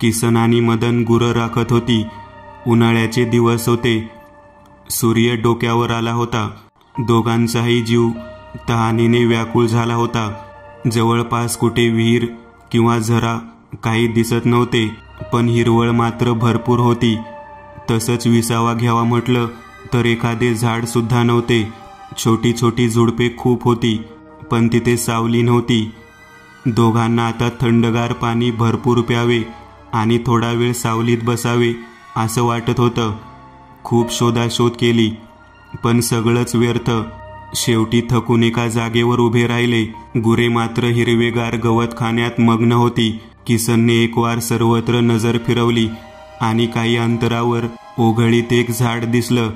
किसन आणि मदन गुरं राखत होती. उन्हाळ्याचे दिवस होते. सूर्य डोक्यावर आला होता. दोघांचाही जीव तहानेने व्याकुळ झाला होता. जवळपास कुठे विहीर किंवा झरा काही दिसत नव्हते, पण हिरवळ मात्र भरपूर होती. तसंच विसावा घ्यावा म्हटलं तर एखादे झाड सुद्धा नव्हते. छोटी छोटी झुडपे खूप होती, पण तिथे सावली नव्हती. दोघांना आता थंडगार पाणी भरपूर प्यावे आणि थोडा वेळ सावलीत बसावे असं वाटत होतं. खूप शोधाशोध केली, पण सगळंच व्यर्थ. शेवटी थकून एका जागेवर उभे राहिले. गुरे मात्र हिरवेगार गवत खाण्यात मग्न होती. किसनने एकवार सर्वत्र नजर फिरवली आणि काही अंतरावर ओघळीत एक झाड दिसलं.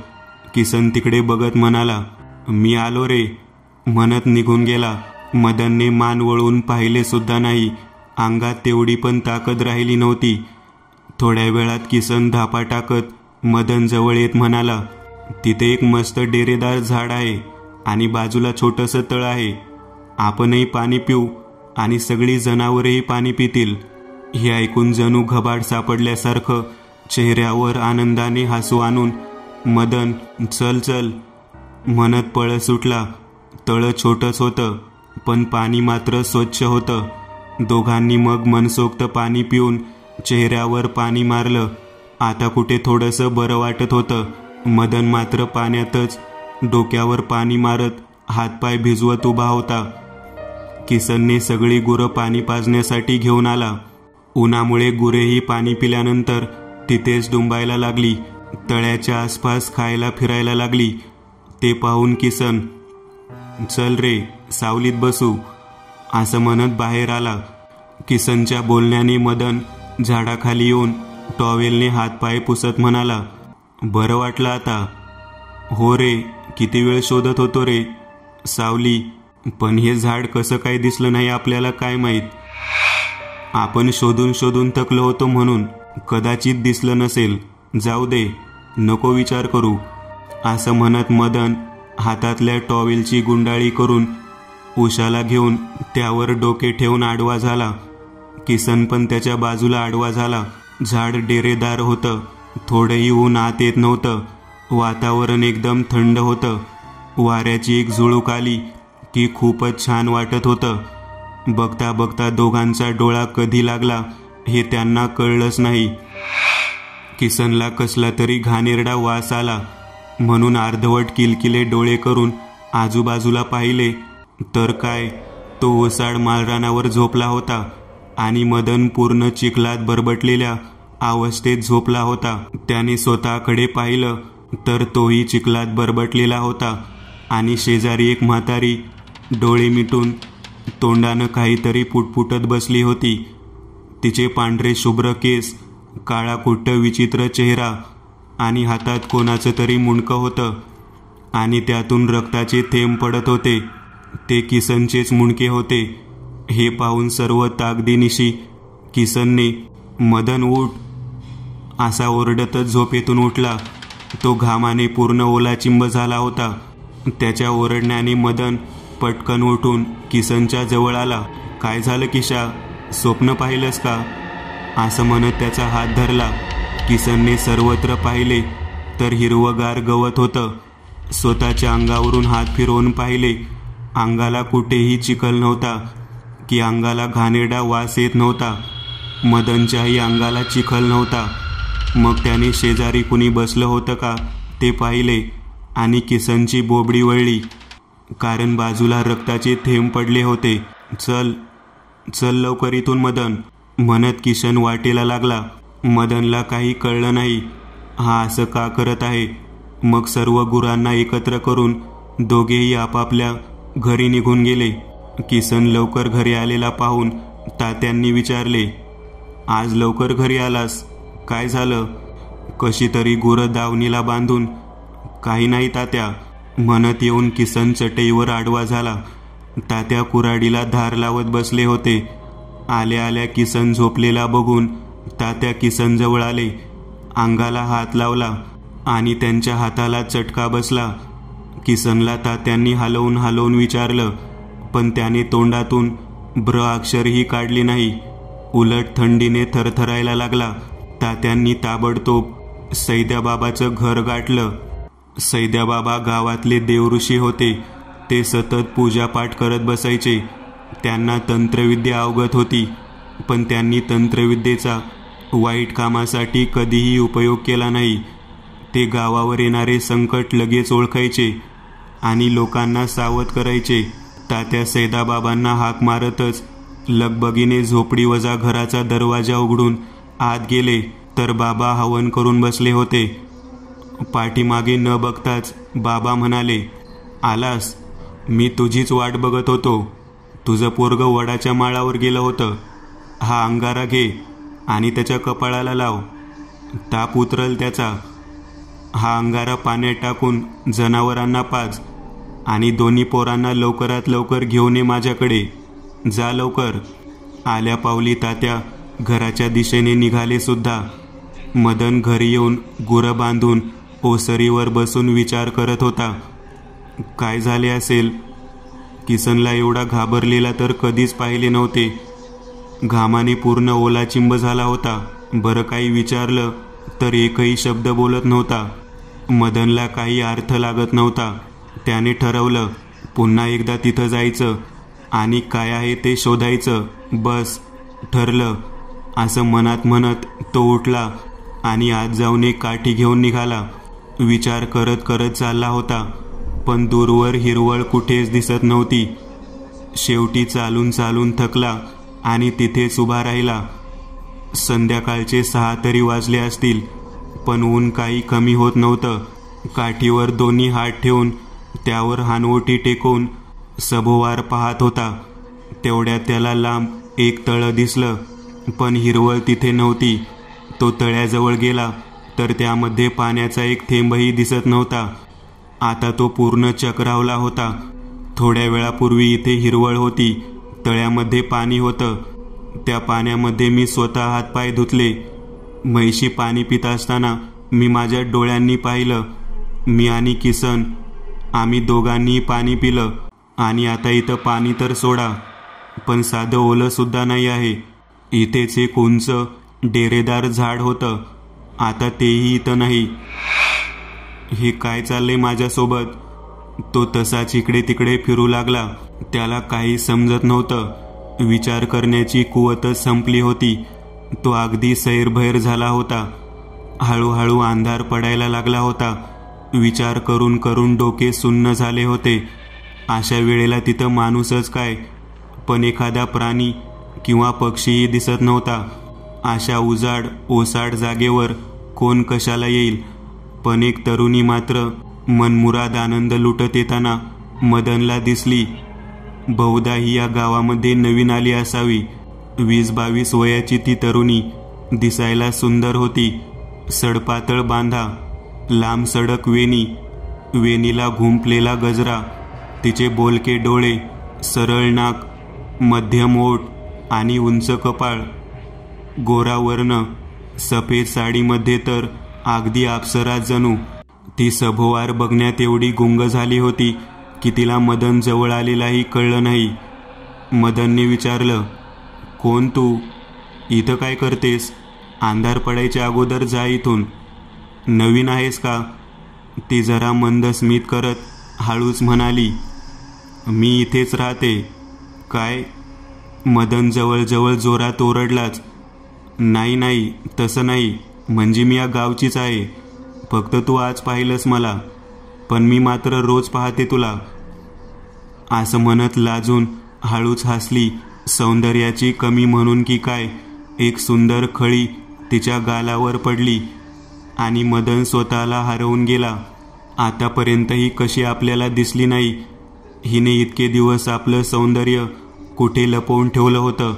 किसन तिकडे बघत म्हणाला, मी आलो रे, म्हणत निघून गेला. मदनने मान वळून पाहिले सुद्धा नाही. अंगात तेवढी पण ताकद राहिली नव्हती. थोड्या वेळात किसन धापा टाकत मदन जवळ येत म्हणाला, तिथे एक मस्त डेरेदार झाड आहे आणि बाजूला छोटंसं तळ आहे. आपणही पाणी पिऊ आणि सगळी जनावरेही पाणी पितील. हे ऐकून जणू घबाड सापडल्यासारखं चेहऱ्यावर आनंदाने हसू आणून मदन चल चल म्हणत पळत सुटला. तळ छोटंच होतं, पण पाणी मात्र स्वच्छ होतं. दोघांनी मग मनसोक्त पाणी पिऊन चेहऱ्यावर पाणी मारलं. आता कुठे थोडंसं बरं वाटत होतं. मदन मात्र पाण्यातच डोक्यावर पाणी मारत हातपाय भिजवत उभा होता. किसनने सगळी गुरं पाणी पाजण्यासाठी घेऊन आला. उन्हामुळे गुरेही पाणी पिल्यानंतर तिथेच डुंबायला लागली. तळ्याच्या आसपास खायला फिरायला लागली. ते पाहून किसन, चल रे सावलीत बसू, असं म्हणत बाहेर आला. किसनच्या बोलण्याने मदन झाडाखाली येऊन टॉवेलने हातपाय पुसत म्हणाला, बरं वाटलं आता? हो रे, किती वेळ शोधत होतो रे सावली, पण हे झाड कसं काय दिसलं नाही आपल्याला काय माहीत. आपण शोधून शोधून थकलो होतो म्हणून कदाचित दिसलं नसेल. जाऊ दे, नको विचार करू, असं म्हणत मदन हातातल्या टॉवेलची गुंडाळी करून उशाला घेऊन त्यावर डोके ठेवून आडवा झाला. किसन पण त्याच्या बाजूला आडवा झाला. झाड डेरेदार होतं. थोडंही ऊन आत येत नव्हतं. वातावरण एकदम थंड होतं. वाऱ्याची एक झुळूक आली की खूपच छान वाटत होतं. बघता बघता दोघांचा डोळा कधी लागला हे त्यांना कळलंच नाही. किसनला कसला तरी घाणेरडा वास आला, म्हणून अर्धवट किलकिले डोळे करून आजूबाजूला पाहिले तर काय, तो ओसाड माळरानावर झोपला होता आणि मदन पूर्ण चिखलात बरबटलेल्या अवस्थेत झोपला होता. त्याने स्वतःकडे पाहिलं तर तोही चिखलात बरबटलेला होता आणि शेजारी एक म्हातारी डोळे मिटून तोंडानं काहीतरी पुटपुटत बसली होती. तिचे पांढरे शुभ्र केस, काळा कुट्ट विचित्र चेहरा आणि हातात कोणाचं तरी मुंडकं होतं आणि त्यातून रक्ताचे थेंब पडत होते. ते किसनचेच मुंडके होते. हे पाहून सर्व ताकदीनिशी किसनने, मदन उठ, असा ओरडतच झोपेतून उठला. तो घामाने पूर्ण ओलाचिंब झाला होता. त्याच्या ओरडण्याने मदन पटकन उठून किसनच्या जवळ आला. काय झालं किशा, स्वप्न पाहिलंस का, असं म्हणत त्याचा हात धरला. किसनने सर्वत्र पाहिले तर हिरवगार गवत होतं. स्वतःच्या अंगावरून हात फिरवून पाहिले. अंगाला कुठेही चिखल नव्हता की अंगाला घाणेरडा वास येत नव्हता. मदनच्याही अंगाला चिखल नव्हता. मग त्याने शेजारी कुणी बसलं होतं का ते पाहिले आणि किसनची बोबडी वळली, कारण बाजूला रक्ताचे थेंब पडले होते. चल चल लवकर इथून मदन, म्हणत किशन वाटेला लागला. मदनला काही कळलं नाही हा असं का करत आहे. मग सर्व गुरांना एकत्र करून दोघेही आपापल्या घरी निघून गेले. किसन लवकर घरी आलेला पाहून तात्यांनी विचारले, आज लवकर घरी आलास, काय झालं? कशी तरी गुरं दावणीला बांधून. काही नाही तात्या, म्हणत येऊन किसन चटईवर आडवा झाला. तात्या कुऱ्हाडीला धार लावत बसले होते. आल्या आल्या किसन झोपलेला बघून तात्या किसनजवळ आले. अंगाला हात लावला आणि त्यांच्या हाताला चटका बसला. किसनला तात्यांनी हलवून हलवून विचारलं, पण त्याने तोंडातून ब्र अक्षरही काढली नाही. उलट थंडीने थरथरायला लागला. तात्यांनी ताबडतोब सैद्याबाबाचं घर गाठलं. सैद्याबाबा गावातले देवऋषी होते. ते सतत पूजापाठ करत बसायचे. त्यांना तंत्रविद्या अवगत होती, पण त्यांनी तंत्रविद्येचा वाईट कामासाठी कधीही उपयोग केला नाही. ते गावावर येणारे संकट लगेच ओळखायचे आणि लोकांना सावध करायचे. तात्या सैदाबाबांना हाक मारतच लगबगीने झोपडीवजा घराचा दरवाजा उघडून आत गेले तर बाबा हवन करून बसले होते. पाठीमागे न बघताच बाबा म्हणाले, आलास? मी तुझीच वाट बघत होतो. तुझं पोरगं वडाच्या माळावर गेलं होतं. हा अंगारा घे आणि त्याच्या कपाळाला लाव. ताप उतरल त्याचा. हा अंगारा पाण्यात टाकून जनावरांना पाज आणि दोन्ही पोरांना लवकरात लवकर घेऊन ये माझ्याकडे. जा लवकर. आल्या पावली तात्या घराच्या दिशेने निघाले सुद्धा. मदन घरी येऊन गुरं बांधून ओसरीवर बसून विचार करत होता. काय झाले असेल? किसनला एवढा घाबरलेला तर कधीच पाहिले नव्हते. घामाने पूर्ण ओलाचिंब झाला होता. बरं काही विचारलं तर एकही शब्द बोलत नव्हता. मदनला काही अर्थ लागत नव्हता. त्याने ठरवलं पुन्हा एकदा तिथं जायचं आणि काय आहे ते शोधायचं. बस ठरलं, असं मनात म्हणत तो उठला आणि आत जाऊन एक काठी घेऊन निघाला. विचार करत करत चालला होता, पण दूरवर हिरवळ कुठेच दिसत नव्हती. शेवटी चालून चालून थकला आणि तिथेच उभा राहिला. संध्याकाळचे 6 तरी वाजले असतील, पण ऊन काही कमी होत नव्हतं. काठीवर दोन्ही हात ठेवून त्यावर हानवटी टेकवून सभोवार पाहत होता. तेवढ्यात त्याला लांब एक तळं दिसलं, पण हिरवळ तिथे नव्हती. तो तळ्याजवळ गेला तर त्यामध्ये पाण्याचा एक थेंबही दिसत नव्हता. आता तो पूर्ण चक्रावला होता. थोड्या वेळापूर्वी इथे हिरवळ होती. तळ्यामध्ये पाणी होतं. त्या पाण्यामध्ये मी स्वतः हातपाय धुतले. म्हैशी पाणी पित असताना मी माझ्या डोळ्यांनी पाहिलं. मी आणि किसन, आम्ही दोघांनी पाणी पिलं. आणि आता इथं पाणी तर सोडा, पण साधं ओलं सुद्धा नाही आहे. इथेच एक उंच डेरेदार झाड होतं. आता तेही इथं नाही. हे काय चाललंय माझ्यासोबत? तो तसाच इकडे तिकडे फिरू लागला. त्याला काही समजत नव्हतं. विचार करण्याची कुवतच संपली होती. तो अगदी सैरभैर झाला होता. हळूहळू अंधार पडायला लागला होता. विचार करून करून डोके सुन्न झाले होते. अशा वेळेला तिथं माणूसच काय, पण एखादा प्राणी किंवा पक्षीही दिसत नव्हता. अशा उजाड ओसाड जागेवर कोण कशाला येईल? पण एक तरुणी मात्र मनमुराद आनंद लुटत येताना मदनला दिसली. बहुधा ही या गावामध्ये नवीन आली असावी. 20-22 वयाची ती तरुणी दिसायला सुंदर होती. सडपातळ बांधा, लांब सडक वेणी, वेणीला घुंपलेला गजरा, तिचे बोलके डोळे, सरळ नाक, मध्यम ओठ आणि उंच कपाळ, गोरा वर्ण, सफेद साडीमध्ये तर अगदी अप्सरा जणू. ती सभोवार बघण्यात एवढी गुंग झाली होती की तिला मदन जवळ आलेलाही कळलं नाही. मदनने विचारलं, कोण तू? इथं काय करतेस? अंधार पडायच्या अगोदर जा इथून. नवीन आहेस का? ती जरा मंद स्मित करत हळूच म्हणाली, मी इथेच राहते. काय? मदन जवळजवळ जोरात ओरडलाच. नाही नाही, तसं नाही. म्हणजे मी या गावचीच आहे. फक्त तू आज पाहिलंस मला, पण मी मात्र रोज पाहते तुला. असं म्हणत लाजून हळूच हसली. सौंदर्याची कमी म्हणून की काय, एक सुंदर खळी तिच्या गालावर पडली आणि मदन स्वतःला हरवून गेला. आतापर्यंतही कशी आपल्याला दिसली नाही. हिने इतके दिवस आपलं सौंदर्य कुठे लपवून ठेवलं होतं?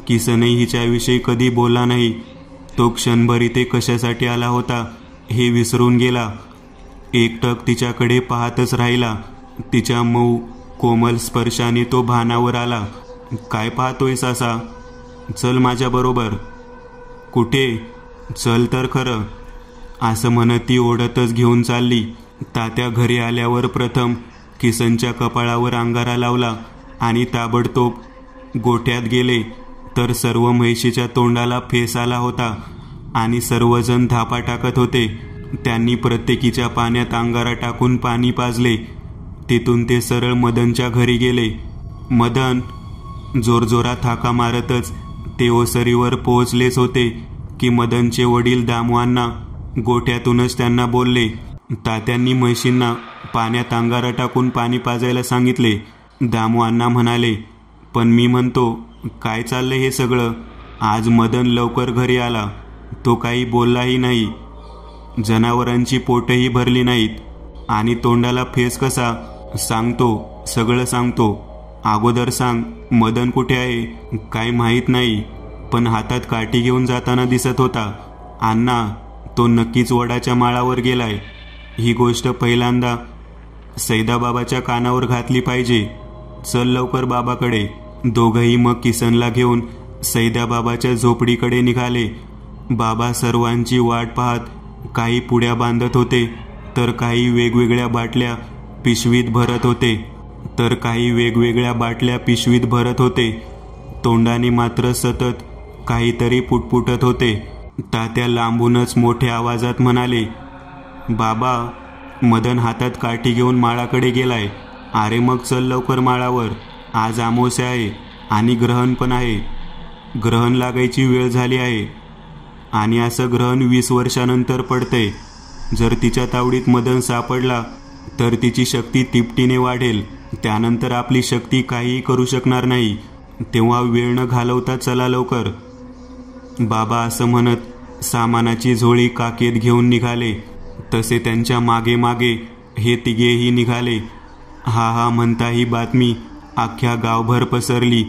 किसनही हिच्याविषयी कधी बोलला नाही. तो क्षणभर इथे कशासाठी आला होता हे विसरून गेला. एकटक तिच्याकडे पाहतच राहिला. तिच्या मऊ कोमल स्पर्शाने तो भानावर आला. काय पाहतोयस असा? चल माझ्याबरोबर. कुठे? चल तर खरं. असं म्हणत ती ओढतच घेऊन चालली. तात्या घरी आल्यावर प्रथम किसनच्या कपाळावर अंगारा लावला आणि ताबडतोब गोठ्यात गेले. तर सर्व म्हैशीच्या तोंडाला फेस आला होता आणि सर्वजण धापा टाकत होते. त्यांनी प्रत्येकीच्या पाण्यात अंगारा टाकून पाणी पाजले. तिथून ते सरळ मदनच्या घरी गेले. मदन जोरजोरात हाका मारतच ते ओसरीवर पोहोचलेच होते की मदनचे वडील दामुअण्णा गोठ्यातूनच त्यांना बोलले. तात्यांनी म्हैशींना पाण्यात अंगारा टाकून पाणी पाजायला सांगितले. दामुअण्णा म्हणाले, पण मी म्हणतो काय चाललंय हे सगळं? आज मदन लवकर घरी आला, तो काही बोललाही नाही, जनावरांची पोटही भरली नाहीत आणि तोंडाला फेस कसा? सांगतो, सगळं सांगतो. अगोदर सांग, मदन कुठे आहे? काही माहीत नाही, पण हातात काठी घेऊन जाताना दिसत होता. अण्णा, तो नक्कीच वडाच्या माळावर गेलाय. ही गोष्ट पहिल्यांदा सैदाबाबाच्या कानावर घातली पाहिजे. चल लवकर बाबाकडे. दोघंही मग किसनला घेऊन सैदाबाबाच्या झोपडीकडे निघाले. बाबा सर्वांची वाट पाहत काही पुड्या बांधत होते, तर काही वेगवेगळ्या बाटल्या पिशवीत भरत होते. तोंडाने मात्र सतत काहीतरी पुटपुटत होते. तात्या लांबूनच मोठ्या आवाजात म्हणाले, बाबा, मदन हातात काठी घेऊन माळाकडे गेलाय. अरे मग चल लवकर माळावर. आज अमावस्या आहे आणि ग्रहण पण आहे. ग्रहण लागायची वेळ झाली आहे आणि असं ग्रहण 20 वर्षानंतर पडतंय. जर तिच्या तावडीत मदन सापडला तर तिची शक्ती तिपटीने वाढेल. त्यानंतर आपली शक्ती काहीही करू शकणार नाही. तेव्हा वेळ न घालवता चला लवकर. बाबा असं म्हणत सामानाची झोळी काकेत घेऊन निघाले. तसे त्यांच्या मागे मागे हे तिघेही निघाले. हा म्हणता ही बातमी अख्ख्या गावभर पसरली.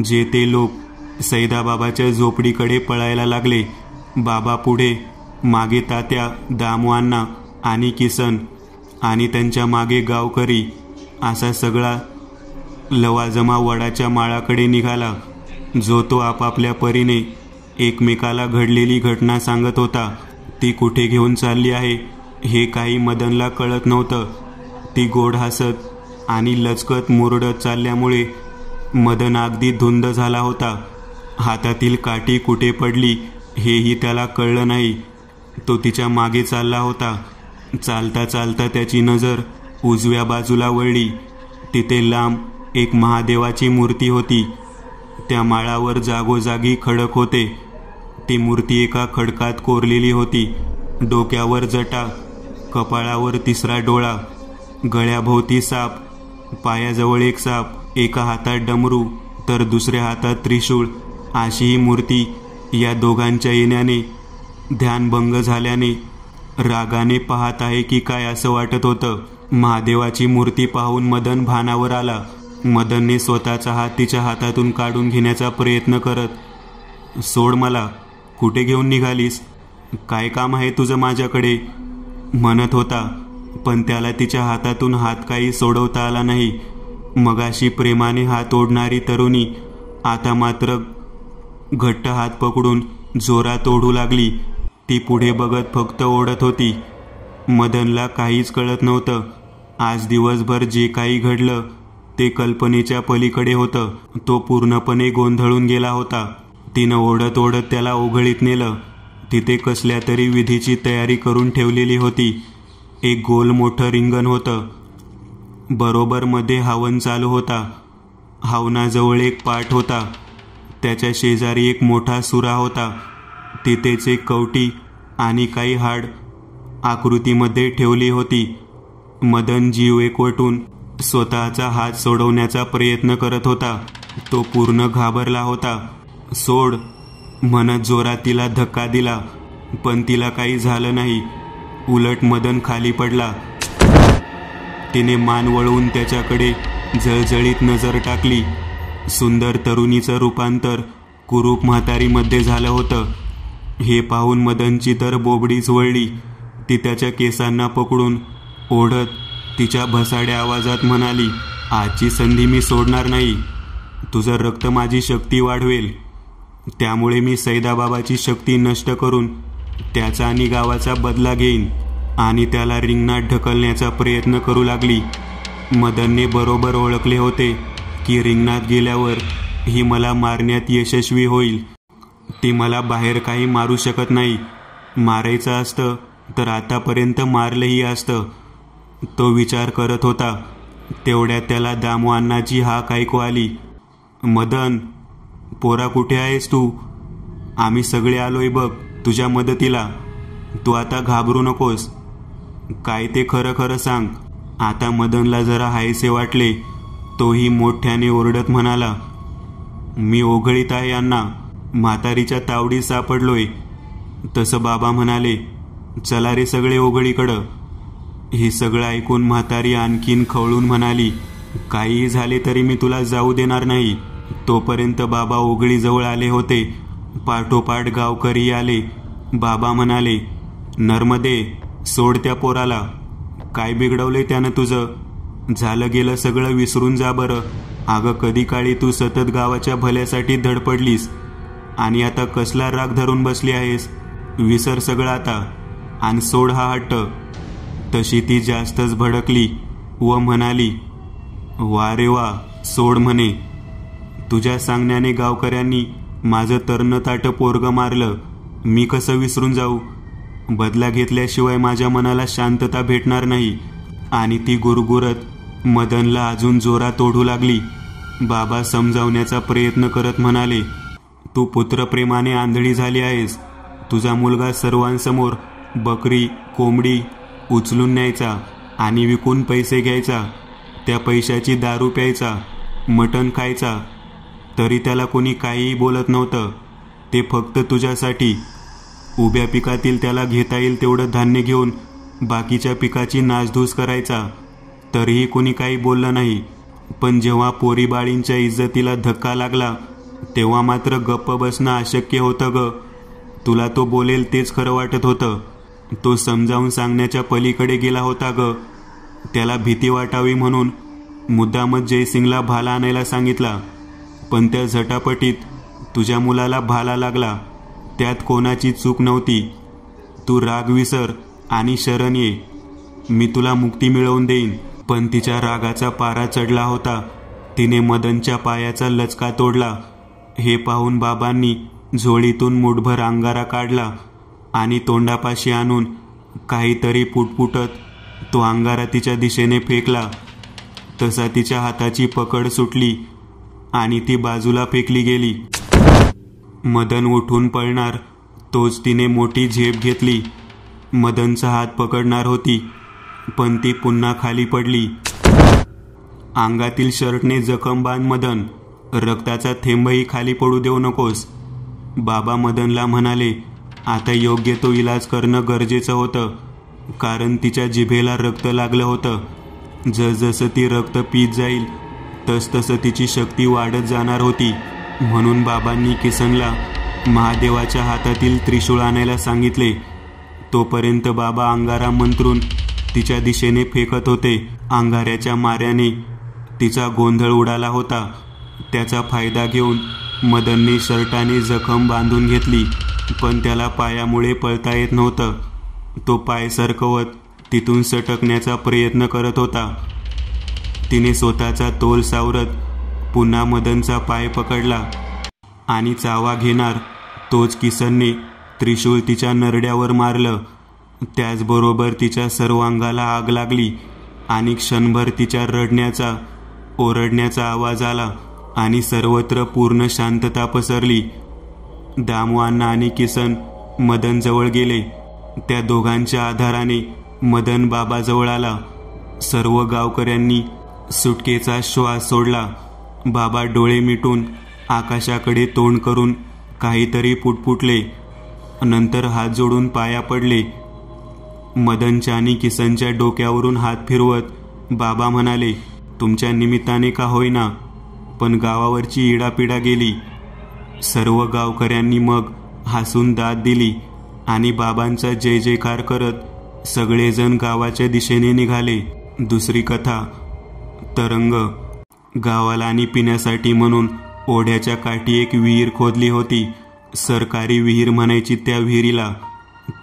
जे ते लोक सैदाबाबाच्या झोपडीकडे पळायला लागले. बाबा पुढे, मागे तात्या, दामुअण्णा आणि किसन आणि त्यांच्या मागे गावकरी. असा सगळा लवाजमा वडाच्या माळाकडे निघाला. जो तो आपापल्या परीने एकमेकाला घडलेली घटना सांगत होता. ती कुठे घेऊन चालली आहे हे काही मदनला कळत नव्हतं. ती गोड हसत आणि लचकत मुरडत चालल्यामुळे मदन अगदी धुंद झाला होता. हातातील काठी कुठे पडली हेही त्याला कळलं नाही. तो तिच्या मागे चालला होता. चालता चालता त्याची नजर उजव्या बाजूला वळली. तिथे लांब एक महादेवाची मूर्ती होती. त्या माळावर जागोजागी खडक होते. ती मूर्ती एका खडकात कोरलेली होती. डोक्यावर जटा, कपाळावर 3रा डोळा, गळ्याभोवती साप, पायाजवळ एक साप, एका हातात डमरू तर दुसऱ्या हातात त्रिशूळ. अशी ही मूर्ती. या दोघांच्या येण्याने, ध्यानभंग झाल्याने, रागाने पाहत आहे की काय असं वाटत होतं. महादेवाची मूर्ती पाहून मदन भानावर आला. मदनने स्वतःचा हात तिच्या हातातून काढून घेण्याचा प्रयत्न करत, सोड मला, कुठे घेऊन निघालीस? काय काम आहे तुझं माझ्याकडे? म्हणत होता. पण त्याला तिच्या हातातून हात काही सोडवता आला नाही. मगाशी प्रेमाने हात ओढणारी तरुणी आता मात्र घट्ट हात पकडून जोरात ओढू लागली. ती पुढे बघत फक्त ओढत होती. मदनला काहीच कळत नव्हतं. आज दिवसभर जे काही घडलं ते कल्पनेच्या पलीकडे होतं. तो पूर्णपणे गोंधळून गेला होता. तिनं ओढत ओढत त्याला ओघळीत नेलं. तिथे कसल्या तरी विधीची तयारी करून ठेवलेली होती. एक गोल मोठं रिंगण होतं. बरोबर मध्ये हवन चालू होता. हवनाजवळ एक पाट होता. त्याच्या शेजारी एक मोठा सुरा होता. तिथेच एक कवटी आणि काही हाड आकृतीमध्ये ठेवली होती. मदन जीव एकवटून स्वतःचा हात सोडवण्याचा प्रयत्न करत होता. तो पूर्ण घाबरला होता. सोड म्हणत जोरात तिला धक्का दिला, पण तिला काही झालं नाही. उलट मदन खाली पडला. तिने मान वळवून त्याच्याकडे जळजळीत नजर टाकली. सुंदर तरुणीचं रूपांतर कुरूप म्हातारीमध्ये झालं होतं. हे पाहून मदनची तर बोबडीच वळली. ती त्याच्या केसांना पकडून ओढत तिच्या भसाड्या आवाजात म्हणाली, आजची संधी मी सोडणार नाही. तुझं रक्त माझी शक्ती वाढवेल. त्यामुळे मी सैदाबाबाची शक्ती नष्ट करून त्याचा आणि गावाचा बदला घेईन. आणि त्याला रिंगणात ढकलण्याचा प्रयत्न करू लागली. मदनने बरोबर ओळखले होते की रिंगणात गेल्यावर ही मला मारण्यात यशस्वी होईल. ती मला बाहेर काही मारू शकत नाही. मारायचं असतं तर आतापर्यंत मारलंही असतं. तो विचार करत होता. तेवढ्यात त्याला दामू अण्णाची हाक ऐकू आली. मदन, पोरा कुठे आहेस तू? आम्ही सगळे आलोय बघ तुझ्या मदतीला. तू आता घाबरू नकोस. काय ते खरं खरं सांग. आता मदनला जरा हायसे वाटले. तोही मोठ्याने ओरडत म्हणाला, मी ओघळीत आहे अण्णा. म्हातारीच्या तावडीत सापडलोय. तसं बाबा म्हणाले, चला रे सगळे ओघळीकडं. हे सगळं ऐकून म्हातारी आणखीन खवळून म्हणाली, काहीही झाले तरी मी तुला जाऊ देणार नाही. तोपर्यंत बाबा ओघळीजवळ आले होते. पाठोपाठ गावकरी आले. बाबा म्हणाले, नर्मदे, सोड त्या पोराला. काय बिघडवले त्यानं तुझं? झालं गेलं सगळं विसरून जा बरं. अगं कधी काळी तू सतत गावाच्या भल्यासाठी धडपडलीस आणि आता कसला राग धरून बसली आहेस? विसर सगळं आता आणि सोड हा हट्ट. तशी ती जास्तच भडकली व म्हणाली, वा रे वा, सोड म्हणे. तुझ्या सांगण्याने गावकऱ्यांनी माझं तरणं ताटं पोरगं मारलं. मी कसं विसरून जाऊ? बदला घेतल्याशिवाय माझ्या मनाला शांतता भेटणार नाही. आणि ती गुरगुरत मदनला अजून जोरात ओढू लागली. बाबा समजावण्याचा प्रयत्न करत म्हणाले, तू पुत्रप्रेमाने आंधळी झाली आहेस. तुझा मुलगा सर्वांसमोर बकरी कोंबडी उचलून न्यायचा आणि विकून पैसे घ्यायचा. त्या पैशाची दारू प्यायचा, मटण खायचा. तरी त्याला कोणी काहीही बोलत नव्हतं. ते फक्त तुझ्यासाठी. उभ्या पिकातील त्याला घेता येईल तेवढं धान्य घेऊन बाकीच्या पिकाची नासधूस करायचा. तरीही कोणी काही बोललं नाही. पण जेव्हा पोरीबाळींच्या इज्जतीला धक्का लागला तेव्हा मात्र गप्प बसणं अशक्य होतं ग. तुला तो बोलेल तेच खरं वाटत होतं. तो समजावून सांगण्याच्या पलीकडे गेला होता ग. त्याला भीती वाटावी म्हणून मुद्दामच जयसिंगला भाला आणायला सांगितला. पण त्या झटापटीत तुझ्या मुलाला भाला लागला. त्यात कोणाची चूक नव्हती. तू राग विसर आणि शरण ये. मी तुला मुक्ती मिळवून देईन. पण तिच्या रागाचा पारा चढला होता. तिने मदनच्या पायाचा लचका तोडला. हे पाहून बाबांनी झोळीतून मुठभर अंगारा काढला आणि तोंडापाशी आणून काहीतरी पुटपुटत तो अंगारा तिच्या दिशेने फेकला. तसा तिच्या हाताची पकड सुटली आणि ती बाजूला फेकली गेली. मदन उठून पळणार तोच तिने मोठी झेप घेतली. मदनचा हात पकडणार होती पण ती पुन्हा खाली पडली. अंगातील शर्टने जखम बांध मदन. रक्ताचा थेंबही खाली पडू देऊ नकोस. बाबा मदनला म्हणाले, आता योग्य तो इलाज करणं गरजेचं होतं. कारण तिच्या जिभेला रक्त लागलं होतं. जसजसं ती रक्त पीत जाईल तसतसं तिची शक्ती वाढत जाणार होती. म्हणून बाबांनी किसनला महादेवाच्या हातातील त्रिशूळ आणायला सांगितले. तोपर्यंत बाबा अंगारा मंत्रून तिच्या दिशेने फेकत होते. अंगाऱ्याच्या माऱ्याने तिचा गोंधळ उडाला होता. त्याचा फायदा घेऊन मदनने शर्टाने जखम बांधून घेतली. पण त्याला पायामुळे पळता येत नव्हतं. तो पाय सरकवत तिथून सटकण्याचा प्रयत्न करत होता. तिने स्वतःचा तोल सावरत पुन्हा मदनचा पाय पकडला आणि चावा घेणार तोच किसनने त्रिशूळ तिच्या नरड्यावर मारलं. त्याचबरोबर तिच्या सर्व अंगाला आग लागली आणि क्षणभर तिच्या रडण्याचा ओरडण्याचा आवाज आला आणि सर्वत्र पूर्ण शांतता पसरली. दामू अण्णा आणि किसन मदन जवळ गेले. त्या दोघांच्या आधाराने मदन बाबाजवळ आला. सर्व गावकऱ्यांनी सुटकेचा श्वास सोडला. बाबा डोळे मिटून आकाशाकडे तोंड करून काहीतरी पुटपुटले. नंतर हात जोडून पाया पडले. मदनच्या आणि किसनच्या डोक्यावरून हात फिरवत बाबा म्हणाले, तुमच्या निमित्ताने का होईना पण गावावरची इडापिडा गेली. सर्व गावकऱ्यांनी मग हसून दाद दिली आणि बाबांचा जय जयकार करत सगळेजण गावाच्या दिशेने निघाले. दुसरी कथा. तरंग. गावाला आणि पिण्यासाठी म्हणून ओढ्याच्या काठी एक विहीर खोदली होती. सरकारी विहीर म्हणायची त्या विहिरीला.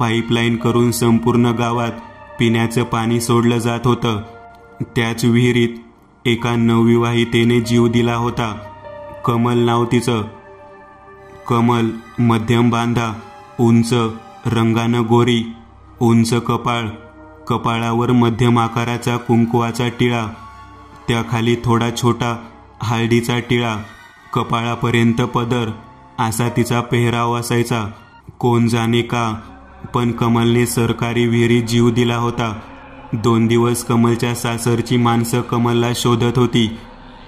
पाईपलाईन करून संपूर्ण गावात पिण्याचं पाणी सोडलं जात होतं. त्याच विहिरीत एका नवविवाहितेने जीव दिला होता. कमल नाव तिचं. कमल मध्यम बांधा, उंच, रंगानं गोरी, उंच कपाळ, कपाळावर मध्यम आकाराचा कुंकवाचा टिळा, त्याखाली थोडा छोटा हळदीचा टिळा, कपाळापर्यंत पदर, असा तिचा पेहराव असायचा. कोण जाणे का, पण कमलने सरकारी विहिरीत जीव दिला होता. 2 दिवस कमलच्या सासरची माणसं कमलला शोधत होती.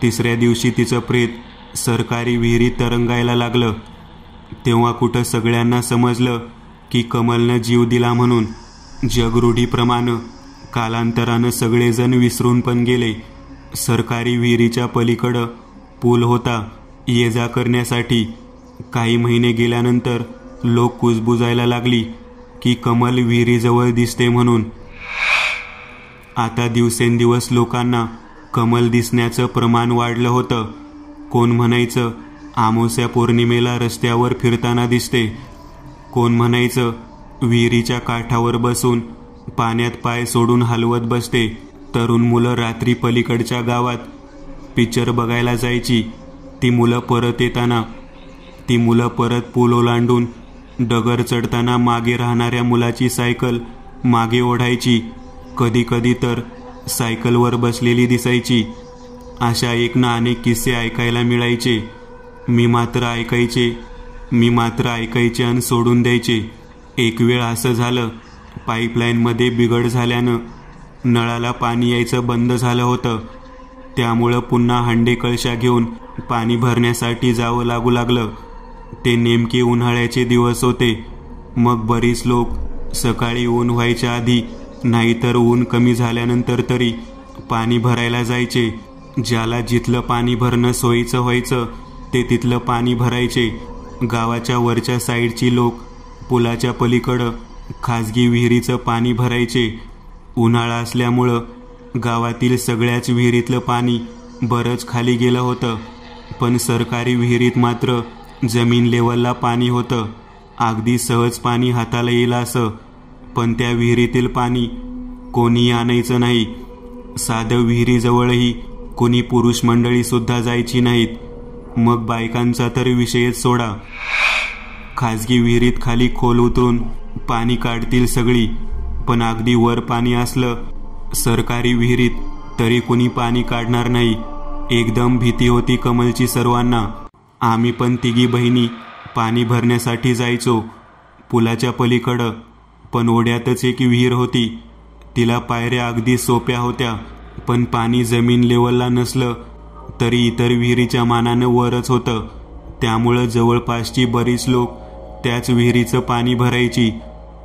3ऱ्या दिवशी तिचं प्रेत सरकारी विहिरीत तरंगायला लागलं. तेव्हा कुठं सगळ्यांना समजलं की कमलनं जीव दिला म्हणून. जगरूढीप्रमाणे कालांतरानं सगळेजण विसरून पण गेले. सरकारी विहिरीच्या पलीकडं पूल होता ये जा करण्यासाठी. काही महिने गेल्यानंतर लोक कुजबुजायला लागली की कमल विहिरीजवळ दिसते म्हणून. आता दिवसेंदिवस लोकांना कमल दिसण्याचं प्रमाण वाढलं होतं. कोण म्हणायचं अमावास्या पौर्णिमेला रस्त्यावर फिरताना दिसते, कोण म्हणायचं विहिरीच्या काठावर बसून पाण्यात पाय सोडून हलवत बसते. तरुण मुलं रात्री पलीकडच्या गावात पिक्चर बघायला जायची. ती मुलं परत पूल ओलांडून डगर चढताना मागे राहणाऱ्या मुलाची सायकल मागे ओढायची. कधी कधी तर सायकलवर बसलेली दिसायची. अशा एक ना अनेक किस्से ऐकायला मिळायचे. मी मात्र ऐकायचे आणि सोडून द्यायचे. एक वेळ असं झालं, पाईपलाईनमध्ये बिघड झाल्यानं नळाला पाणी यायचं बंद झालं होतं. त्यामुळं पुन्हा हंडे कळशा घेऊन पाणी भरण्यासाठी जावं लागू लागलं. ते नेमके उन्हाळ्याचे दिवस होते. मग बरीच लोक सकाळी ऊन व्हायच्या आधी नाहीतर ऊन कमी झाल्यानंतर तरी पाणी भरायला जायचे. ज्याला जिथलं पाणी भरणं सोयीचं व्हायचं ते तिथलं पाणी भरायचे. गावाच्या वरच्या साईडची लोक पुलाच्या पलीकडं खाजगी विहिरीचं पाणी भरायचे. उन्हाळा असल्यामुळं गावातील सगळ्याच विहिरीतलं पाणी बरंच खाली गेलं होतं. पण सरकारी विहिरीत मात्र जमीन लेवलला पाणी होतं. अगदी सहज पाणी हाताला येईल असं. पण त्या विहिरीतील पाणी कोणी आणायचं नाही. साधं विहिरीजवळही कोणी पुरुष मंडळी सुद्धा जायची नाहीत. मग बायकांचा तर विषयच सोडा. खाजगी विहिरीत खाली खोल उतरून पाणी काढतील सगळी. पण अगदी वर पाणी असलं सरकारी विहिरीत तरी कोणी पाणी काढणार नाही. एकदम भीती होती कमलची सर्वांना. आम्ही पण 3घी बहिणी पाणी भरण्यासाठी जायचो पुलाच्या पलीकडं. पण ओढ्यातच एक विहीर होती. तिला पायऱ्या अगदी सोप्या होत्या. पण पाणी जमीन लेवलला नसलं तरी इतर विहिरीच्या मानानं वरच होतं. त्यामुळं जवळपासची बरीच लोक त्याच विहिरीचं पाणी भरायची.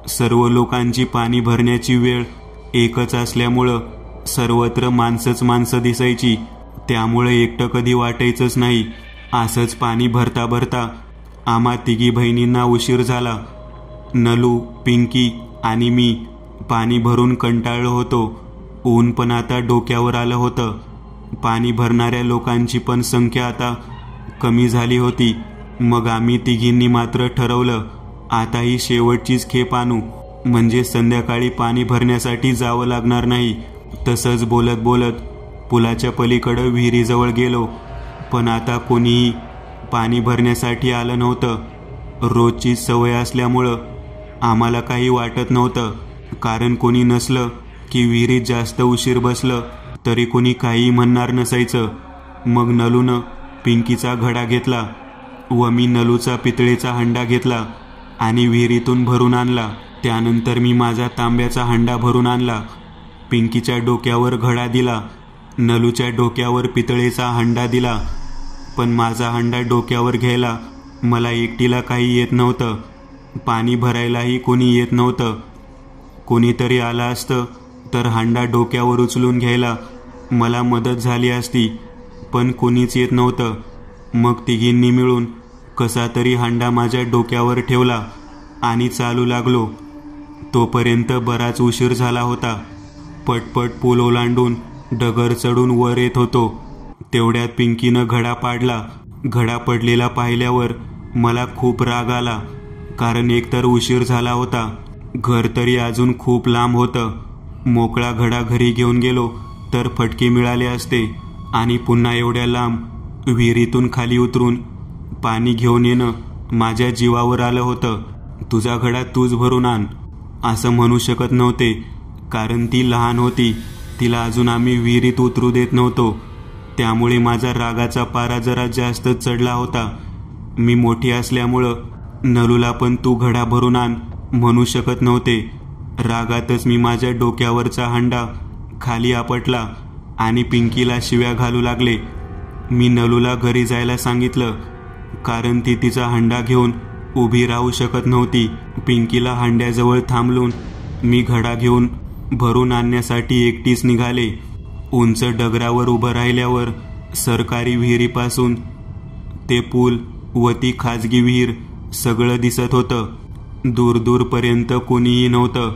सर्व लोकांची पाणी भरण्याची वेळ एकच असल्यामुळं सर्वत्र माणसं दिसायची. त्यामुळं एकटं कधी वाटायचंच नाही. असंच पाणी भरता भरता आम्हा 3घी बहिणींना उशीर झाला. नलू, पिंकी आणि मी पाणी भरून कंटाळलो होतो. ऊन पण आता डोक्यावर आलं होतं. पाणी भरणाऱ्या लोकांची पण संख्या आता कमी झाली होती. मग आम्ही 3घींनी मात्र ठरवलं आता ही शेवटचीच खेप आणू, म्हणजे संध्याकाळी पाणी भरण्यासाठी जावं लागणार नाही. तसंच बोलत बोलत पुलाच्या पलीकडं विहिरीजवळ गेलो. पण आता कोणीही पाणी भरण्यासाठी आलं नव्हतं. रोजची सवय असल्यामुळं आम्हाला काही वाटत नव्हतं. कारण कोणी नसलं की विहिरीत जास्त उशीर बसलं तरी कोणी काही म्हणणार नसायचं. मग नलूनं पिंकीचा घडा घेतला व मी नलूचा पितळेचा हंडा घेतला आणि विहिरीतून भरून आणला. त्यानंतर मी माझा तांब्याचा हंडा भरून आणला. पिंकीच्या डोक्यावर घडा दिला, नलूच्या डोक्यावर पितळेचा हंडा दिला. पण माझा हंडा डोक्यावर घ्यायला मला एकटीला काही येत नव्हतं. पाणी भरायलाही कोणी येत नव्हतं. कोणीतरी आलं असतं तर हंडा डोक्यावर उचलून घ्यायला मला मदत झाली असती. पण कोणीच येत नव्हतं. मग 3घींनी मिळून कसा तरी हंडा माझ्या डोक्यावर ठेवला आणि चालू लागलो. तोपर्यंत बराच उशीर झाला होता. पटपट पूल ओलांडून डगर चढून वर येत होतो. तेवढ्यात पिंकीनं घडा पाडला. घडा पडलेला पाहिल्यावर मला खूप राग आला. कारण एकतर उशीर झाला होता, घर तरी अजून खूप लांब होतं. मोकळा घडा घरी घेऊन गेलो तर फटके मिळाले असते आणि पुन्हा एवढ्या लांब विहिरीतून खाली उतरून पाणी घेऊन येणं माझ्या जीवावर आलं होतं. तुझा घडा तूच भरून आण असं म्हणू शकत नव्हते, कारण ती लहान होती. तिला अजून आम्ही विहिरीत उतरू देत नव्हतो. त्यामुळे माझा रागाचा पारा जरा जास्त चढला होता. मी मोठी असल्यामुळं नलूला पण तू घडा भरून आण म्हणू शकत नव्हते. रागातच मी माझ्या डोक्यावरचा हंडा खाली आपटला आणि पिंकीला शिव्या घालू लागले. मी नलूला घरी जायला सांगितलं, कारण ती तिचा हंडा घेऊन उभी राहू शकत नव्हती. पिंकीला हंड्याजवळ थांबवून मी घडा घेऊन भरून आणण्यासाठी एकटीच निघाले. उंच डगरावर उभं राहिल्यावर सरकारी विहिरीपासून ते पूल व ती खाजगी विहीर सगळं दिसत होतं. दूरपर्यंत कोणीही नव्हतं,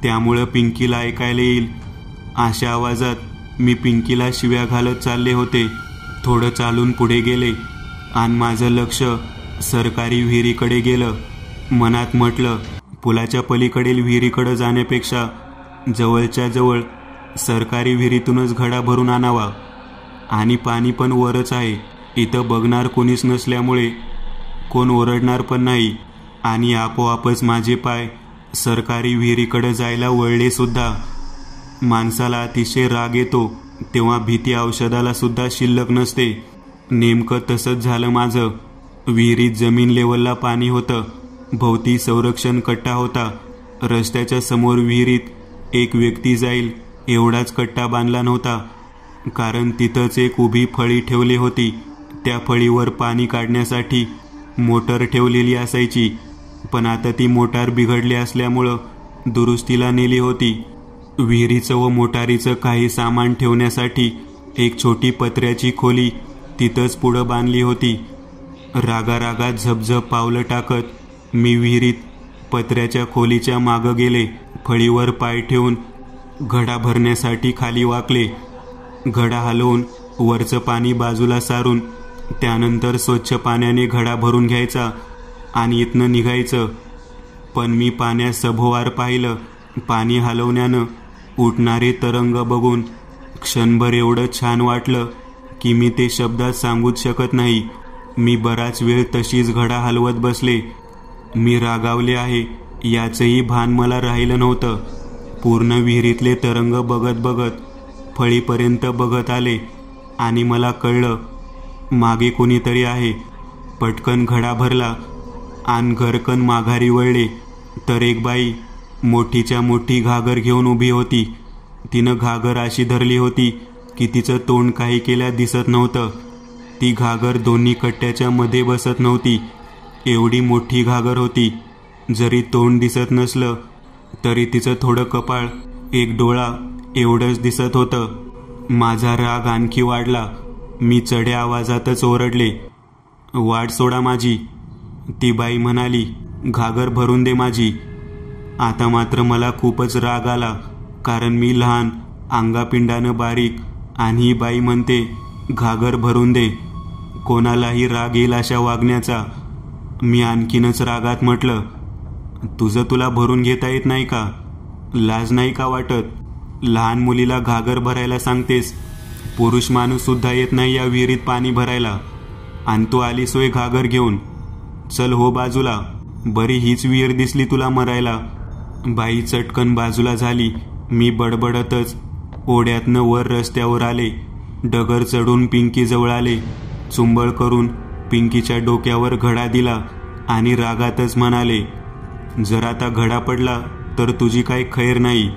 त्यामुळं पिंकीला ऐकायला येईल अशा आवाजात मी पिंकीला शिव्या घालत चालले होते. थोडं चालून पुढे गेले आणि माझं लक्ष सरकारी विहिरीकडे गेलं. मनात म्हटलं, पुलाच्या पलीकडील विहिरीकडे जाण्यापेक्षा जवळच्या जवळ सरकारी विहिरीतूनच घडा भरून आणावा. आणि पाणी पण वरच आहे. इथं बघणार कोणीच नसल्यामुळे कोण ओरडणार पण नाही. आणि आपोआपच माझे पाय सरकारी विहिरीकडे जायला वळले सुद्धा. माणसाला अतिशय राग येतो तेव्हा भीती औषधाला सुद्धा शिल्लक नसते. नेमकं तसंच झालं माझं. विहिरीत जमीन लेवलला पाणी होतं. भोवती संरक्षण कट्टा होता. रस्त्याच्या समोर विहिरीत एक व्यक्ती जाईल एवढाच कट्टा बांधला नव्हता, कारण तिथंच एक उभी फळी ठेवली होती. त्या फळीवर पाणी काढण्यासाठी मोटर ठेवलेली असायची, पण आता ती मोटार बिघडली असल्यामुळं दुरुस्तीला नेली होती. विहिरीचं व मोटारीचं काही सामान ठेवण्यासाठी एक छोटी पत्र्याची खोली तिथंच पुढं बांधली होती. रागारागात झपझप पावलं टाकत मी विहिरीत पत्र्याच्या खोलीच्या मागं गेले. फळीवर पाय ठेवून घडा भरण्यासाठी खाली वाकले. घडा हलवून वरचं पाणी बाजूला सारून त्यानंतर स्वच्छ पाण्याने घडा भरून घ्यायचा आणि इथनं निघायचं. पण मी पाण्यात सभोवार पाहिलं. पाणी हलवण्यानं उठणारे तरंग बघून क्षणभर एवढं छान वाटलं की मी ते शब्दात सांगूच शकत नाही. मी बराच वेळ तशीच घडा हलवत बसले. मी रागावले आहे याचंही भान मला राहिलं नव्हतं. पूर्ण विहिरीतले तरंग बघत बघत फळीपर्यंत बघत आले आणि मला कळलं मागे कोणीतरी आहे. पटकन घडा भरला आणि घरकन माघारी वळले तर एक बाई मोठीच्या मोठी घागर घेऊन उभी होती. तिनं घागर अशी धरली होती की तिचं तोंड काही केल्या दिसत नव्हतं. ती घागर दोन्ही कट्ट्याच्या मध्ये बसत नव्हती, एवढी मोठी घागर होती. जरी तोंड दिसत नसलं तरी तिचं थोडं कपाळ, एक डोळा एवढंच दिसत होतं. माझा राग आणखी वाढला. मी चढ्या आवाजातच ओरडले, वाट सोडा माझी. ती बाई म्हणाली, घागर भरून दे माझी. आता मात्र मला खूपच राग आला, कारण मी लहान, अंगापिंडानं बारीक आणि ही बाई म्हणते घागर भरून दे. कोणालाही राग येईल अशा वागण्याचा. मी आणखीनच रागात म्हटलं, तुझं तुला भरून घेता येत नाही का? लाज नाही का वाटत? लहान मुलीला घागर भरायला सांगतेस. पुरुष माणूस सुद्धा येत नाही या विहिरीत पाणी भरायला, आणि तू आली सोय घागर घेऊन. चल हो बाजूला, बरी हीच विहीर दिसली तुला मरायला. बाई चटकन बाजूला झाली. मी बडबडतच ओढ्यातनं वर रस्त्यावर आले. डगर चढून पिंकीजवळ आले. चुंबळ करून पिंकीच्या डोक्यावर घडा दिला आणि रागातच म्हणाले, जर आता घडा पडला तर तुझी काही खैर नाही.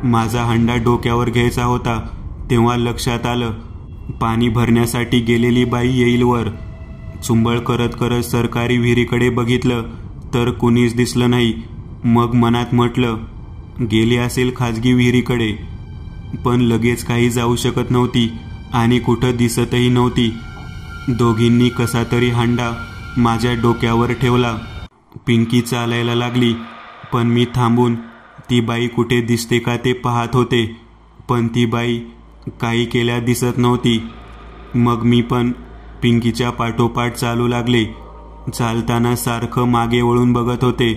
माझा हंडा डोक्यावर घ्यायचा होता तेव्हा लक्षात आलं पाणी भरण्यासाठी गेलेली बाई येईल वर. चुंबळ करत करत सरकारी विहिरीकडे बघितलं तर कुणीच दिसलं नाही. मग मनात म्हटलं, गेली असेल खाजगी विहिरीकडे. पण लगेच काही जाऊ शकत नव्हती आणि कुठं दिसतही नव्हती. दोघींनी कसा तरी हंडा माझ्या डोक्यावर ठेवला. पिंकी चालायला लागली, पण मी थांबून ती बाई कुठे दिसते का ते पाहत होते. पण ती बाई काही केल्या दिसत नव्हती. मग मी पण पिंकीच्या पाठोपाठ चालू लागले. चालताना सारखं मागे वळून बघत होते,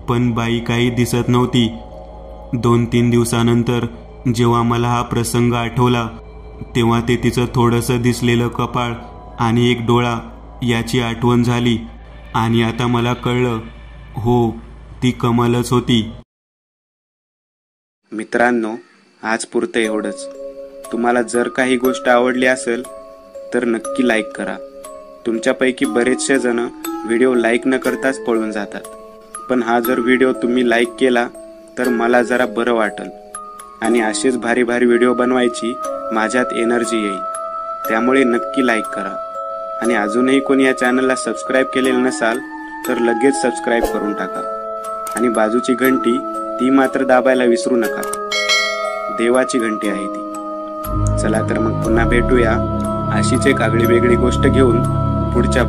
पण बाई काही दिसत नव्हती. 2-3 दिवसानंतर जेव्हा मला हा प्रसंग आठवला तेव्हा ते तिचं थोडंसं दिसलेलं कपाळ आणि एक डोळा याची आठवण झाली आणि आता मला कळलं, हो, ती कमलच होती. मित्रांनो, आज पुरतं एवढंच. तुम्हाला जर काही गोष्ट आवडली असेल तर नक्की लाईक करा. तुमच्यापैकी बरेचसे जण व्हिडिओ लाईक न करताच पळून जातात, पण हा जर व्हिडिओ तुम्ही लाईक केला तर मला जरा बरं वाटेल आणि असेच भारी भारी व्हिडिओ बनवायची माझ्यात एनर्जी येईल. त्यामुळे नक्की लाईक करा. आणि अजूनही कोणी या चॅनलला सबस्क्राईब केलेलं नसाल तर लगेच सबस्क्राईब करून टाका. आणि बाजूची घंटी ती मात्र दाबायला विसरू नका. देवाची घंटी आहे ती. चला तर मग पुन्हा भेटूया अशीच एक आगळी वेगळी गोष्ट घेऊन पुढच्या